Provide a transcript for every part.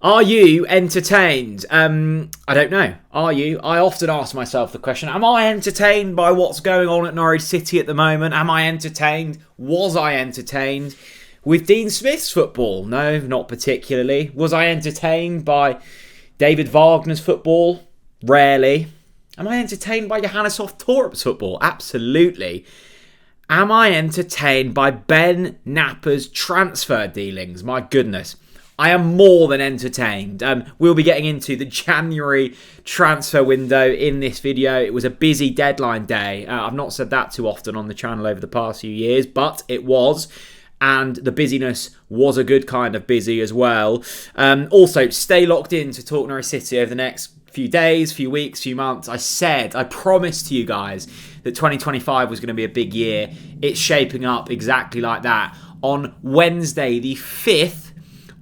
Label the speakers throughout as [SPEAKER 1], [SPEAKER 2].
[SPEAKER 1] Are you entertained? I don't know. Are you? I often ask myself the question, am I entertained by what's going on at Norwich City at the moment? Am I entertained? Was I entertained with Dean Smith's football? No, not particularly. Was I entertained by David Wagner's football? Rarely. Am I entertained by Johannes Torp's football? Absolutely. Am I entertained by Ben Napper's transfer dealings? My goodness. I am more than entertained. We'll be getting into the January transfer window in this video. It was a busy deadline day. I've not said that too often on the channel over the past few years, but it was. And the busyness was a good kind of busy as well. Also, stay locked in to Talk Norwich City over the next few days, few weeks, few months. I promised to you guys that 2025 was going to be a big year. It's shaping up exactly like that. On Wednesday, the 5th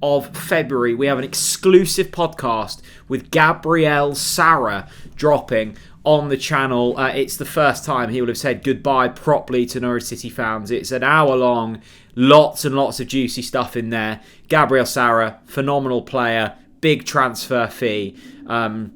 [SPEAKER 1] of February, we have an exclusive podcast with Gabriel Sara dropping on the channel. It's the first time he will have said goodbye properly to Norwich City fans. It's an hour long, lots and lots of juicy stuff in there. Gabriel Sara, phenomenal player, big transfer fee out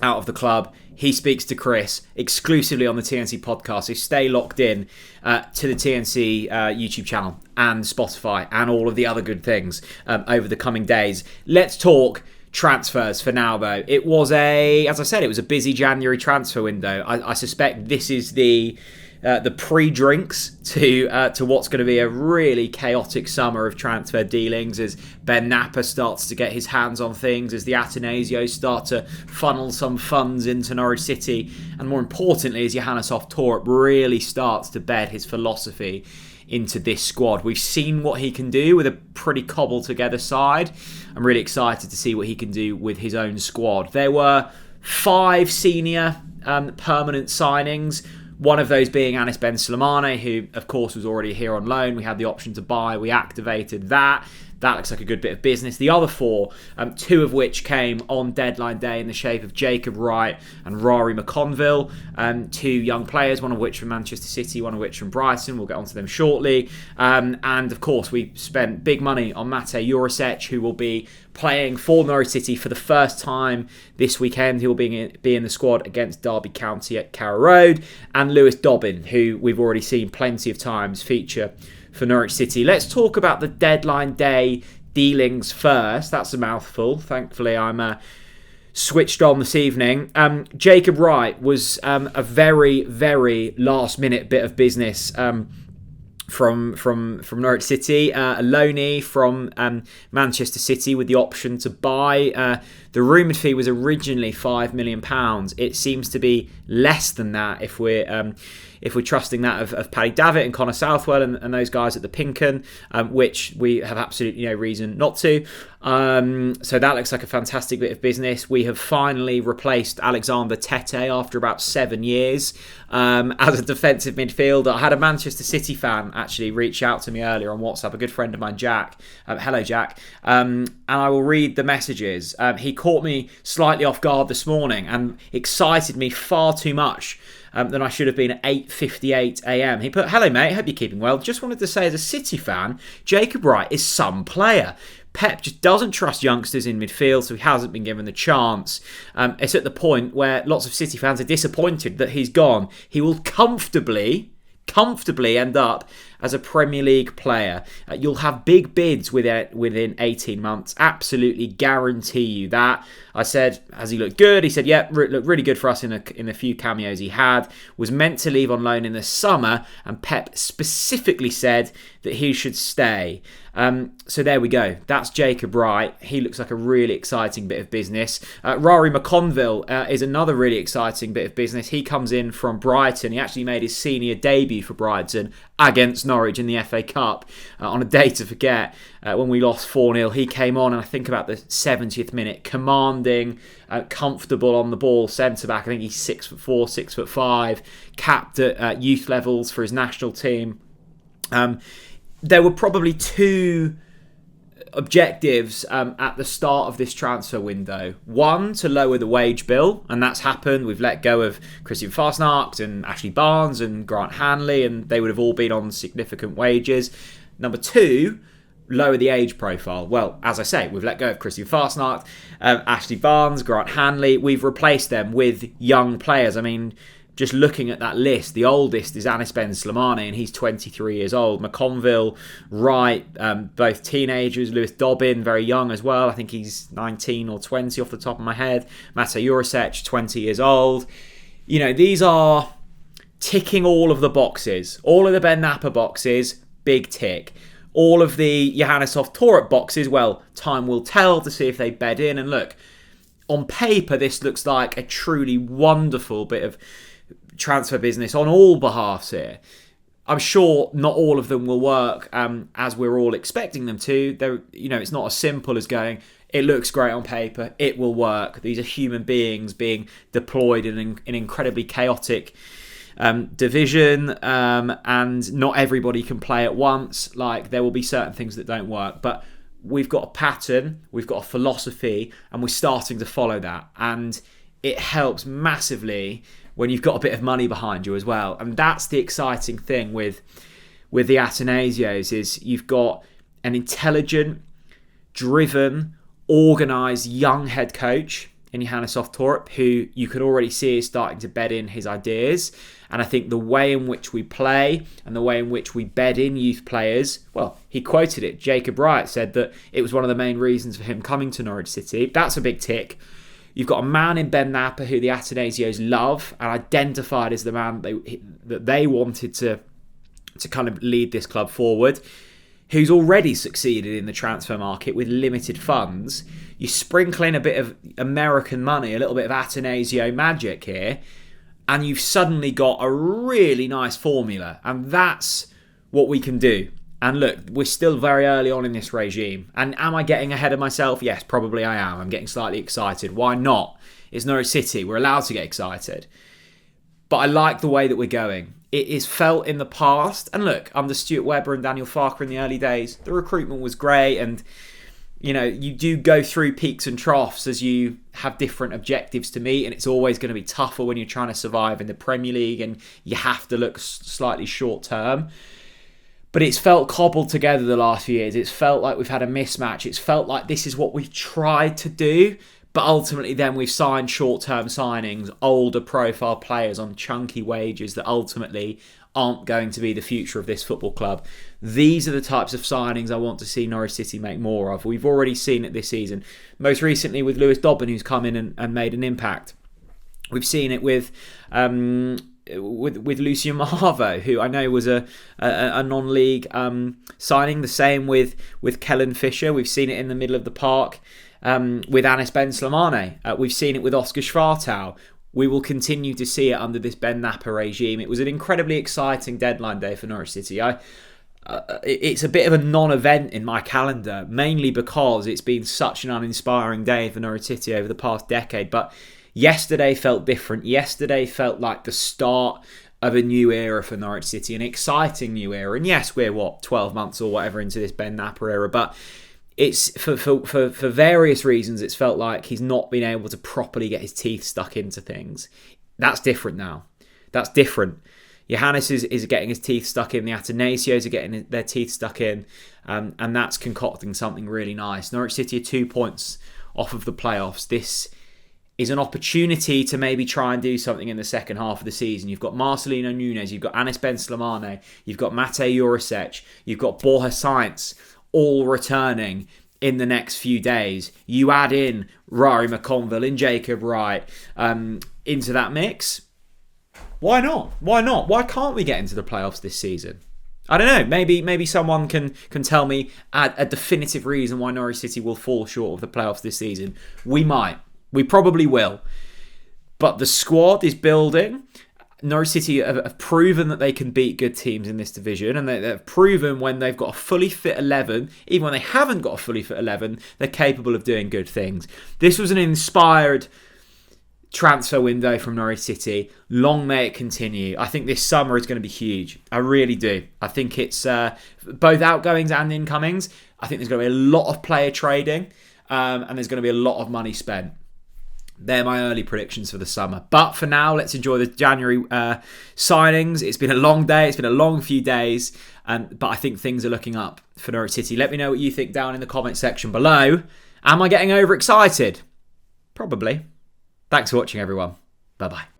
[SPEAKER 1] of the club. He speaks to Chris exclusively on the TNC podcast, so stay locked in to the TNC YouTube channel and Spotify and all of the other good things over the coming days. Let's talk transfers for now, though. It was as I said, it was a busy January transfer window. I suspect this is the pre-drinks to what's going to be a really chaotic summer of transfer dealings as Ben Napper starts to get his hands on things, as the Atenasios start to funnel some funds into Norwich City, and more importantly, as Johannes Torp really starts to bed his philosophy into this squad. We've seen what he can do with a pretty cobbled together side. I'm really excited to see what he can do with his own squad. There were 5 senior permanent signings. One of those being Ben Slimane, who, of course, was already here on loan. We had the option to buy. We activated that. That looks like a good bit of business. The other 4, 2 of which came on deadline day in the shape of Jacob Wright and Ruairi McConville. 2 young players, one of which from Manchester City, one of which from Brighton. We'll get onto them shortly. And, of course, we spent big money on Matěj Jurásek, who will be playing for Norwich City for the first time this weekend. He will be in the squad against Derby County at Carrow Road. And Lewis Dobbin, who we've already seen plenty of times feature for Norwich City. Let's talk about the deadline day dealings first. That's a mouthful. Thankfully, I'm switched on this evening. Jacob Wright was a very, very last-minute bit of business from Norwich City, a loanee from Manchester City with the option to buy. The rumoured fee was originally £5 million. It seems to be less than that if we're trusting that of Paddy Davitt and Connor Southwell and those guys at the Pinken, which we have absolutely no reason not to. So that looks like a fantastic bit of business. We have finally replaced Alexander Tete after about 7 years as a defensive midfielder. I had a Manchester City fan actually reach out to me earlier on WhatsApp, a good friend of mine, Jack. Hello, Jack. And I will read the messages. He caught me slightly off guard this morning and excited me far too much than I should have been at 8:58 a.m. He put, "Hello mate, hope you're keeping well. Just wanted to say as a City fan, Jacob Wright is some player. Pep just doesn't trust youngsters in midfield, so he hasn't been given the chance. It's at the point where lots of City fans are disappointed that he's gone. He will comfortably end up as a Premier League player. You'll have big bids within 18 months. Absolutely guarantee you that." I said, "Has he looked good?" He said, "Yeah, looked really good for us in a few cameos he had. Was meant to leave on loan in the summer, and Pep specifically said that he should stay." So there we go. That's Jacob Wright. He looks like a really exciting bit of business. Ruairi McConville is another really exciting bit of business. He comes in from Brighton. He actually made his senior debut for Brighton against Norwich in the FA Cup on a day to forget when we lost 4-0. He came on, and I think about the 70th minute, commanding, comfortable on the ball centre-back. I think he's 6'4", 6'5", capped at youth levels for his national team. There were probably 2 objectives at the start of this transfer window. One, to lower the wage bill, and that's happened. We've let go of Christian Fastnacht and Ashley Barnes and Grant Hanley, and they would have all been on significant wages. Number 2, lower the age profile? Well, as I say, we've let go of Christian Fastnacht, Ashley Barnes, Grant Hanley. We've replaced them with young players. I mean, just looking at that list, the oldest is Ben Slimane, and he's 23 years old. McConville, Wright, both teenagers. Lewis Dobbin, very young as well. I think he's 19 or 20 off the top of my head. Matěj Jurásek, 20 years old. You know, these are ticking all of the boxes. All of the Ben Napper boxes, big tick. All of the Johannes Torup boxes, well, time will tell to see if they bed in. And look, on paper, this looks like a truly wonderful bit of transfer business on all behalves here. I'm sure not all of them will work as we're all expecting them to. It's not as simple as going, it looks great on paper, it will work. These are human beings being deployed in an incredibly chaotic division, and not everybody can play at once. Like, there will be certain things that don't work, but we've got a pattern, we've got a philosophy, and we're starting to follow that. And it helps massively when you've got a bit of money behind you as well. And that's the exciting thing with the Atanasios, is you've got an intelligent, driven, organised young head coach in Johannes Torup, who you can already see is starting to bed in his ideas. And I think the way in which we play and the way in which we bed in youth players, well, he quoted it. Jacob Wright said that it was one of the main reasons for him coming to Norwich City. That's a big tick. You've got a man in Ben Napper who the Atanasios love and identified as the man that they wanted to kind of lead this club forward, who's already succeeded in the transfer market with limited funds. You sprinkle in a bit of American money, a little bit of Atanasio magic here, and you've suddenly got a really nice formula. And that's what we can do. And look, we're still very early on in this regime. And am I getting ahead of myself? Yes, probably I am. I'm getting slightly excited. Why not? It's Norwich City. We're allowed to get excited. But I like the way that we're going. It is felt in the past. And look, under Stuart Webber and Daniel Farker in the early days, the recruitment was great. And, you know, you do go through peaks and troughs as you have different objectives to meet. And it's always going to be tougher when you're trying to survive in the Premier League and you have to look slightly short term. But it's felt cobbled together the last few years. It's felt like we've had a mismatch. It's felt like this is what we've tried to do. But ultimately then we've signed short-term signings, older profile players on chunky wages that ultimately aren't going to be the future of this football club. These are the types of signings I want to see Norwich City make more of. We've already seen it this season. Most recently with Lewis Dobbin, who's come in and made an impact. We've seen it with Lucien Marvo, who I know was a non-league signing. The same with Kellen Fisher. We've seen it in the middle of the park with Ben Slimane. We've seen it with Oscar Schwartau. We will continue to see it under this Ben Napper regime. It was an incredibly exciting deadline day for Norwich City. It's a bit of a non-event in my calendar, mainly because it's been such an uninspiring day for Norwich City over the past decade. But yesterday felt different. Yesterday felt like the start of a new era for Norwich City, an exciting new era. And yes, we're 12 months or whatever into this Ben Napper era, but it's for various reasons it's felt like he's not been able to properly get his teeth stuck into things. That's different now. That's different. Johannes is getting his teeth stuck in. The Atanasios are getting their teeth stuck in, and that's concocting something really nice. Norwich City are 2 points off of the playoffs. This is an opportunity to maybe try and do something in the second half of the season. You've got Marcelino Nunes, you've got Ben Slimane, you've got Matěj Jurásek, you've got Borja Sainz, all returning in the next few days. You add in Ruairi McConville and Jacob Wright into that mix. Why not? Why not? Why can't we get into the playoffs this season? I don't know. Maybe someone can tell me a definitive reason why Norwich City will fall short of the playoffs this season. We might. We probably will. But the squad is building. Norwich City have proven that they can beat good teams in this division, and they've proven when they've got a fully fit 11, even when they haven't got a fully fit 11, they're capable of doing good things. This was an inspired transfer window from Norwich City. Long may it continue. I think this summer is going to be huge. I really do. I think it's both outgoings and incomings. I think there's going to be a lot of player trading, and there's going to be a lot of money spent. They're my early predictions for the summer. But for now, let's enjoy the January signings. It's been a long day. It's been a long few days. But I think things are looking up for Norwich City. Let me know what you think down in the comment section below. Am I getting overexcited? Probably. Thanks for watching, everyone. Bye-bye.